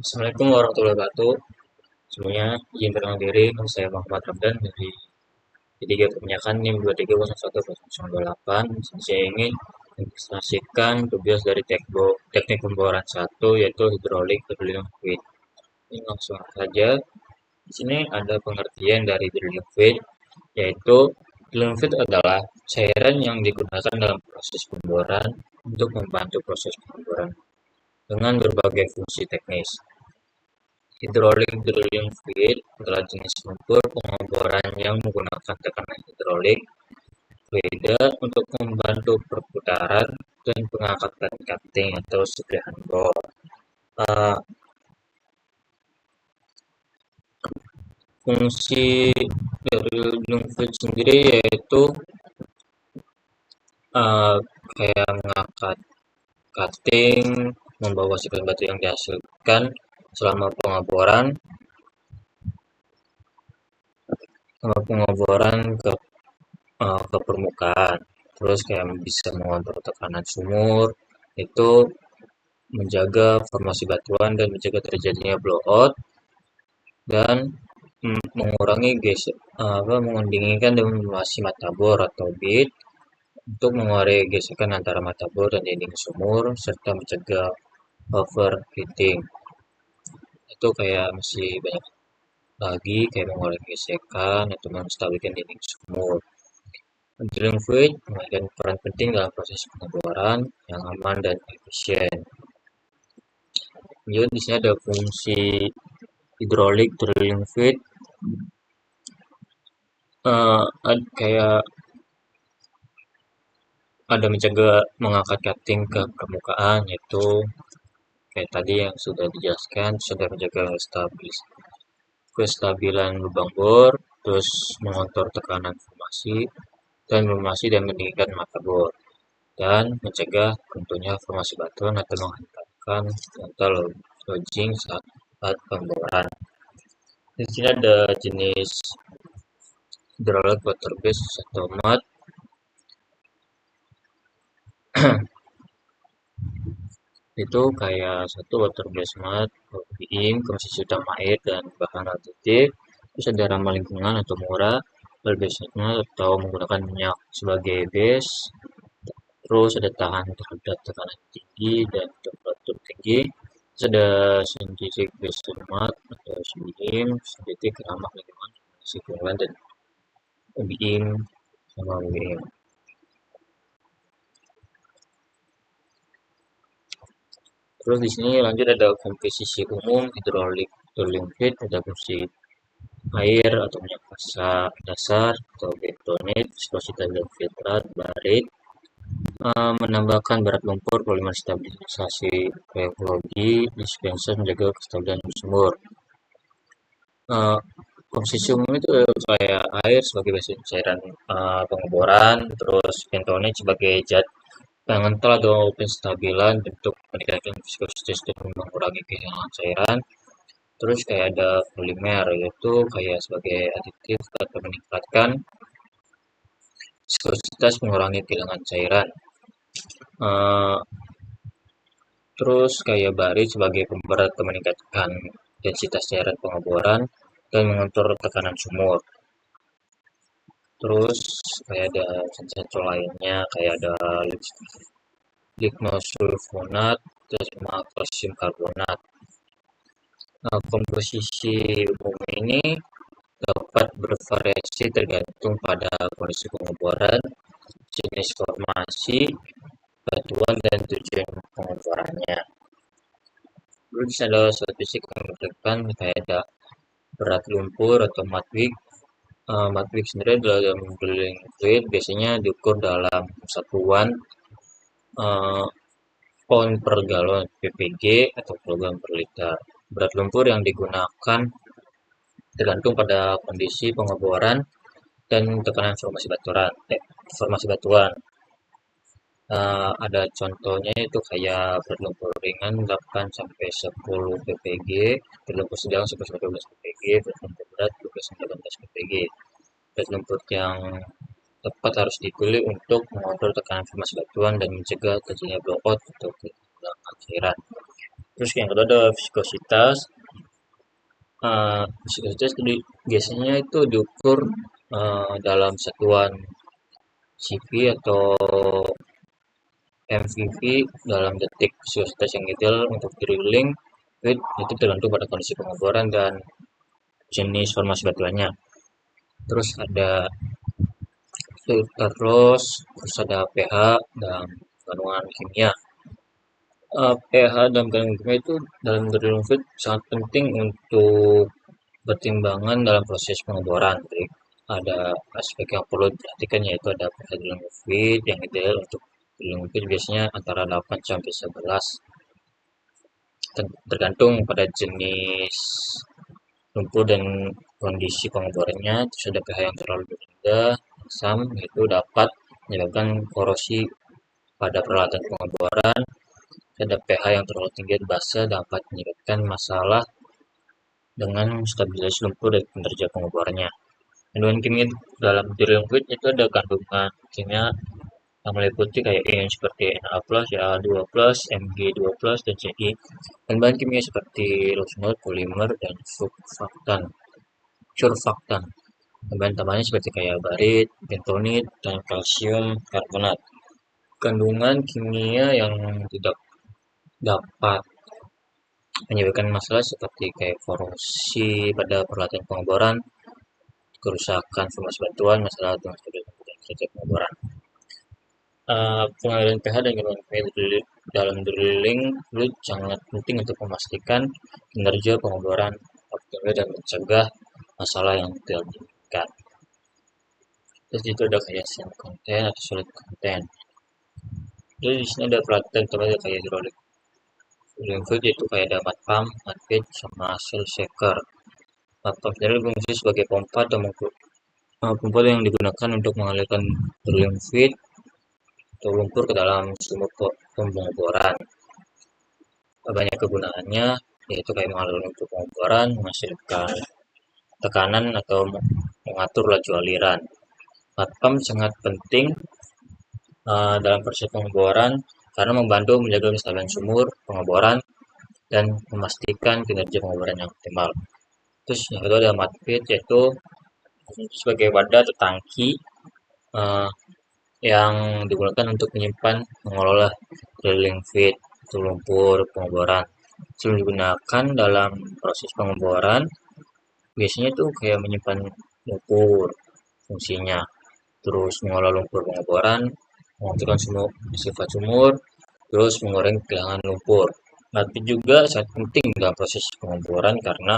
Assalamualaikum warahmatullahi wabarakatuh. Sebelumnya izin perkenalkan diri, nama saya Muhammad Ramdan dari P3 Kebanyakan NIM 23010028. Saya ingin mengilustrasikan tugas dari teknik pemboran satu yaitu hidrolik drilling fluid. Ini langsung saja. Di sini ada pengertian dari drilling fluid, yaitu drilling fluid adalah cairan yang digunakan dalam proses pemboran untuk membantu proses pemboran dengan berbagai fungsi teknis. Hidrolik drilling fluid adalah jenis lumpur pengeboran yang menggunakan tekanan hidrolik fluida untuk membantu perputaran dan pengangkatan cutting atau sediaan bor. Uh, Fungsi dari drilling fluid sendiri yaitu uh, kayak mengangkat cutting, membawa sediaan batu yang dihasilkan selama pengeboran ke permukaan. Terus kayak bisa mengontrol tekanan sumur, itu menjaga formasi batuan dan menjaga terjadinya blowout dan mendinginkan dan memasi mata bor atau bit untuk mengurangi gesekan antara mata bor dan dinding sumur serta mencegah overheating. Itu kayak masih banyak lagi kayak mengurangi gesekan atau menstabilkan dinding sumur. Drilling fluid memainkan peran penting dalam proses pengeboran yang aman dan efisien. Lanjut, di sini ada fungsi hidrolik drilling fluid. Kayak ada mencegah mengangkat cutting ke permukaan, yaitu kayak tadi yang sudah dijelaskan, sudah menjaga kestabilan lubang bor, terus mengontrol tekanan formasi dan mendinginkan mata bor, dan mencegah tentunya formasi batuan atau menghantarkan frontal lodging saat pemboran. Di sini ada jenis hydraulic water base atau MAT. Itu kayak satu water base mat, beam, komposisi utama air dan bahan aditif, terus ada ramah lingkungan atau murah, base atau menggunakan minyak sebagai base, terus ada tahan terhadap tekanan tinggi dan temperatur tinggi, terus ada scientific base mat atau beam, sintetik ramah lingkungan, lingkungan dan beam sama beam. Terus di sini lanjut ada komposisi umum hidrolik drilling fluid, ada fungsi air atau minyak dasar atau bentonit, viscosity dan filtrat, barit, menambahkan berat lumpur, polimer stabilisasi geologi, dispenser menjaga kestabilan sumur. Komposisi umum itu kayak air sebagai basis cairan pengeboran, terus bentonit sebagai zat pengental atau penstabilan bentuk meningkatkan viskositas dan mengurangi kehilangan cairan. Terus kayak ada polimer yaitu kayak sebagai aditif atau meningkatkan viskositas mengurangi kehilangan cairan. Uh, Terus kayak barit sebagai pemberat atau meningkatkan densitas cairan pengeboran dan mengatur tekanan sumur. Terus kayak ada sensor lainnya kayak ada lignosulfonat terus sama kalsium karbonat. Komposisi umum ini dapat bervariasi tergantung pada kondisi pengeboran, jenis formasi, batuan, dan tujuan pengeborannya. Terus ada statistik yang menunjukkan kayak ada berat lumpur atau matwik. Matwik sendiri dalam drilling fluid biasanya diukur dalam satuan pound per galon ppg atau kilogram per liter. Berat lumpur yang digunakan tergantung pada kondisi pengeboran dan tekanan formasi batuan. Ada contohnya itu kayak berat lumpur ringan 8 sampai 10 ppg, berat lumpur sedang 10 sampai 12 ppg, berat lumpur berat 12 sampai 18 ppg. Berat lumpur yang tepat harus dipilih untuk mengontrol tekanan formasi batuan dan mencegah terjadinya blowout atau kehilangan cairan. Terus yang kedua ada viskositas. Viskositas biasanya itu diukur dalam satuan cv atau mvv dalam detik. Viskositas yang ideal untuk drilling fluid itu tergantung pada kondisi pengeboran dan jenis formasi batuannya. Terus ada filter loss, terus ada pH dan kandungan kimia. pH dan kandungan kimia itu dalam drilling fluid sangat penting untuk pertimbangan dalam proses pengeboran. Jadi ada aspek yang perlu diperhatikan, yaitu ada pH drilling fluid yang ideal untuk drilling fluid biasanya antara 8 sampai 11, tergantung pada jenis lumpur dan kondisi pengeborannya. Terus ada pH yang terlalu rendah, asam, itu dapat menyebabkan korosi pada peralatan pengeboran. Ada pH yang terlalu tinggi dan basa dapat menyebabkan masalah dengan stabilitas lumpur dan kinerja pengeborannya. Kandungan kimia dalam drilling fluid itu ada kandungan kimia yang meliputi kayak ion seperti Na+, Ya2+, Mg2+, dan Ci. Dan bahan kimia seperti losnol, polimer, dan surfaktan. Dan bahan tambahnya seperti kayak barit, bentonit, dan kalsium karbonat. Kandungan kimia yang tidak dapat menyebabkan masalah seperti kayak korosi pada peralatan pengeboran, kerusakan formasi batuan, masalah dengan kerja pengeboran. Pengaliran pH dan kandungan kimia dalam drilling fluid sangat penting untuk memastikan kinerja pengeboran optimal dan mencegah masalah yang tidak diinginkan. Terus itu ada kayak sand content atau solid content. Jadi di sini ada peralatan terbaik kayak hidrolik drilling fluid, yaitu kayak ada mud pump, mud pit, sama shell shaker. Mud pump sendiri berfungsi sebagai pompa atau pompa yang digunakan untuk mengalirkan drilling fluid atau lumpur ke dalam sumur pengeboran. Banyak kegunaannya, yaitu kayak mengalir untuk pengeboran, menghasilkan tekanan atau mengatur laju aliran. Mud pump sangat penting dalam proses pengeboran karena membantu menjaga kestabilan sumur pengeboran dan memastikan kinerja pengeboran yang optimal. Terus yang kedua ada mud pit, yaitu sebagai wadah atau tangki yang digunakan untuk menyimpan mengelola drilling fluid atau lumpur pengeboran. Sebelum digunakan dalam proses pengeboran, biasanya itu kayak menyimpan lumpur fungsinya, terus mengolah lumpur pengeboran, mengaturkan sifat sumur, terus mengurangi kehilangan lumpur. Tapi juga sangat penting dalam proses pengeboran karena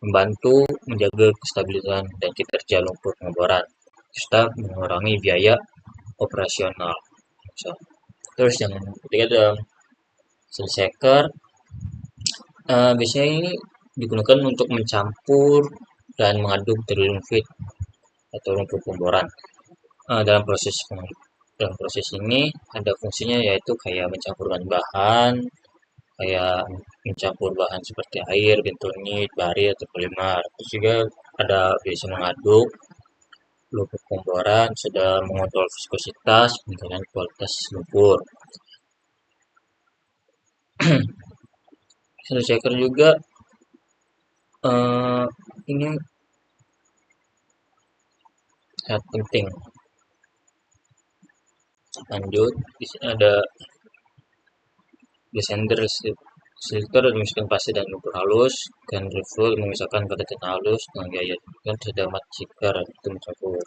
membantu menjaga kestabilisan dan kinerja lumpur pengeboran, serta mengurangi biaya operasional. Terus yang ketiga ada shell shaker. Biasanya ini digunakan untuk mencampur dan mengaduk drilling fluid atau lumpur pengeboran. Dalam proses ini ada fungsinya, yaitu kayak mencampurkan bahan, kayak mencampur bahan seperti air, bentonit, barit, atau polimer. Terus juga ada biasa mengaduk lumpur pengeboran, sudah mengontrol viskositas, meningkatkan kualitas lumpur. Shell shaker juga ini sangat penting. Lanjut, di sini ada descender filter memisahkan pasir dan lumpur halus, dan refill memisahkan pada tanah halus dengan gaya, dan terdapat seeker itu mencampur.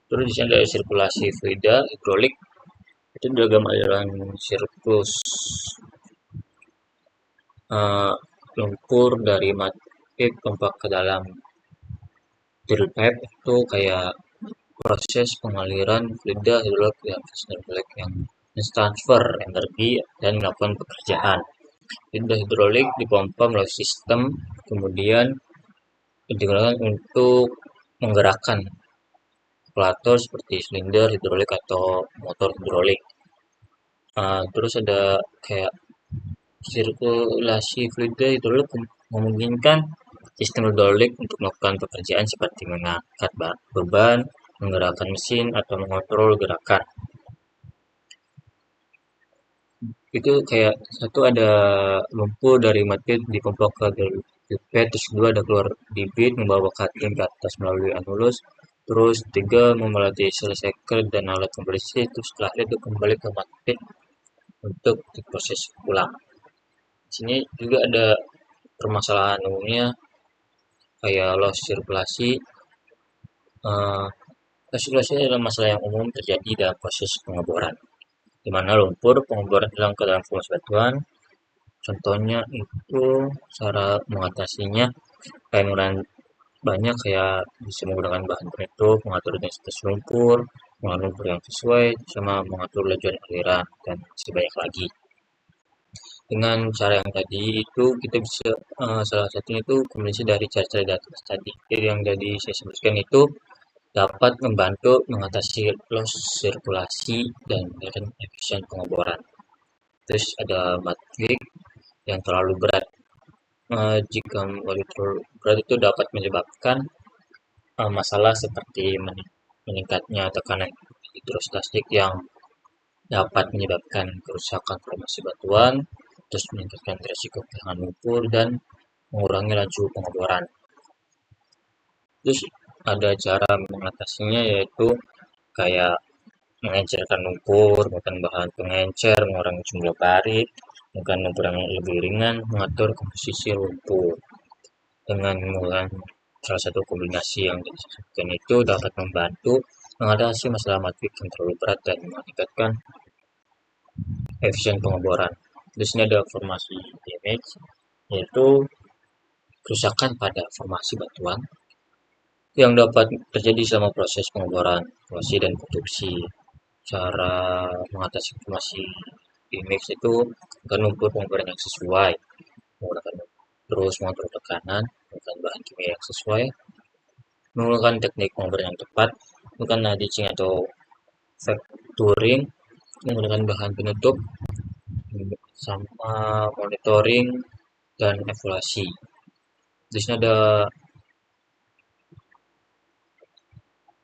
Terus di sini ada sirkulasi fluida hidrolik, itu diagram aliran sirkus lumpur dari mud pipe pompa ke dalam drill pipe. Itu kayak proses pengaliran fluida hidrolik yang transfer energi dan melakukan pekerjaan. Fluida hidrolik dipompa melalui sistem, kemudian digunakan untuk menggerakkan operator seperti silinder hidrolik atau motor hidrolik. Terus ada kayak sirkulasi fluida hidrolik memungkinkan sistem hidrolik untuk melakukan pekerjaan seperti mengangkat beban, menggerakkan mesin, atau mengontrol gerakan. itu kayak satu ada lumpur dari matbit dipompa ke pipet, terus kedua ada keluar bibit membawa cutting ke atas melalui anulus, terus tiga memelatih selesaikan dan alat pembersih, terus terakhir itu kembali ke matbit untuk diproses ulang. Di sini juga ada permasalahan umumnya kayak loss sirkulasi. Eh, Loss sirkulasi adalah masalah yang umum terjadi dalam proses pengeboran, di mana lumpur pengeboran hilang ke dalam volume batuan. Contohnya itu cara mengatasinya kayak menggunakan banyak kayak bisa menggunakan bahan penutup, mengatur densitas lumpur, mengatur lumpur yang sesuai, sama mengatur lajuan aliran dan masih banyak lagi. Dengan cara yang tadi itu kita bisa salah satunya itu kombinasi dari cara-cara di atas tadi. Jadi yang tadi saya sebutkan itu dapat membantu mengatasi loss sirkulasi dan efisien pengeboran. Terus ada matrik yang terlalu berat. Jika terlalu berat itu dapat menyebabkan masalah seperti meningkatnya tekanan hidrostatik yang dapat menyebabkan kerusakan formasi batuan, terus meningkatkan risiko kehilangan lumpur dan mengurangi laju pengeboran. Terus ada cara mengatasinya yaitu kayak mengencerkan lumpur, menggunakan bahan pengencer, mengurangi jumlah parit, menggunakan lumpur yang lebih ringan, mengatur komposisi lumpur. Dengan menggunakan salah satu kombinasi yang disebutkan itu dapat membantu mengatasi masalah matrik yang terlalu berat dan meningkatkan efisien pengeboran. Di sini ada formasi damage, yaitu kerusakan pada formasi batuan yang dapat terjadi selama proses pengeboran, evaluasi dan produksi. Cara mengatasi formasi damage itu dengan lumpur pengeboran yang sesuai, menggunakan terus mengatur tekanan, menggunakan bahan kimia yang sesuai, menggunakan teknik pengeboran yang tepat, menggunakan nudging atau factoring, menggunakan bahan penutup, sama monitoring dan evaluasi. Di sini ada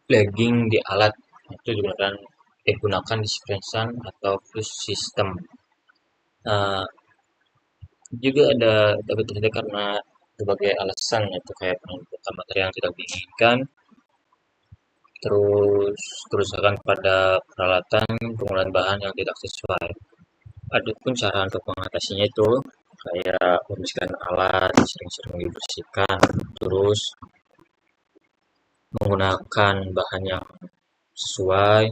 lagging di alat itu digunakan dispensan atau fuse system. Nah, juga ada dapat terjadi karena berbagai alasan yaitu kayak penumpukan materi yang tidak diinginkan, terus kerusakan pada peralatan, penggunaan bahan yang tidak sesuai. Adapun cara untuk mengatasinya itu kayak membersihkan alat, sering-sering dibersihkan, terus menggunakan bahan yang sesuai,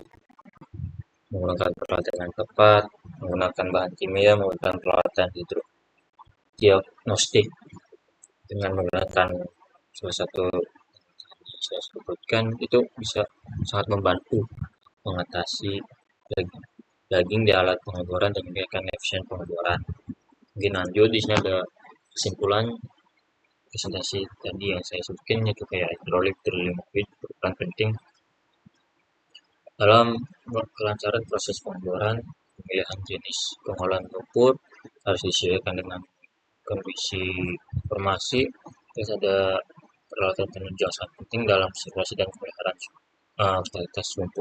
menggunakan peralatan yang tepat, menggunakan bahan kimia, menggunakan peralatan hidrodiagnostik dengan menggunakan salah satu yang saya sebutkan itu bisa sangat membantu mengatasi daging di alat pengeboran dan meningkatkan efisien pengeboran. Mungkin lanjut di sini ada kesimpulan presentasi tadi yang saya sebutkan yaitu kayak hidrolik drilling fluid berperan penting dalam kelancaran proses pengeboran. Pemilihan jenis pengolahan lumpur harus disesuaikan dengan kondisi formasi. Terus ada peralatan penunjang sangat penting dalam simulasi dan pemeliharaan kualitas lumpur.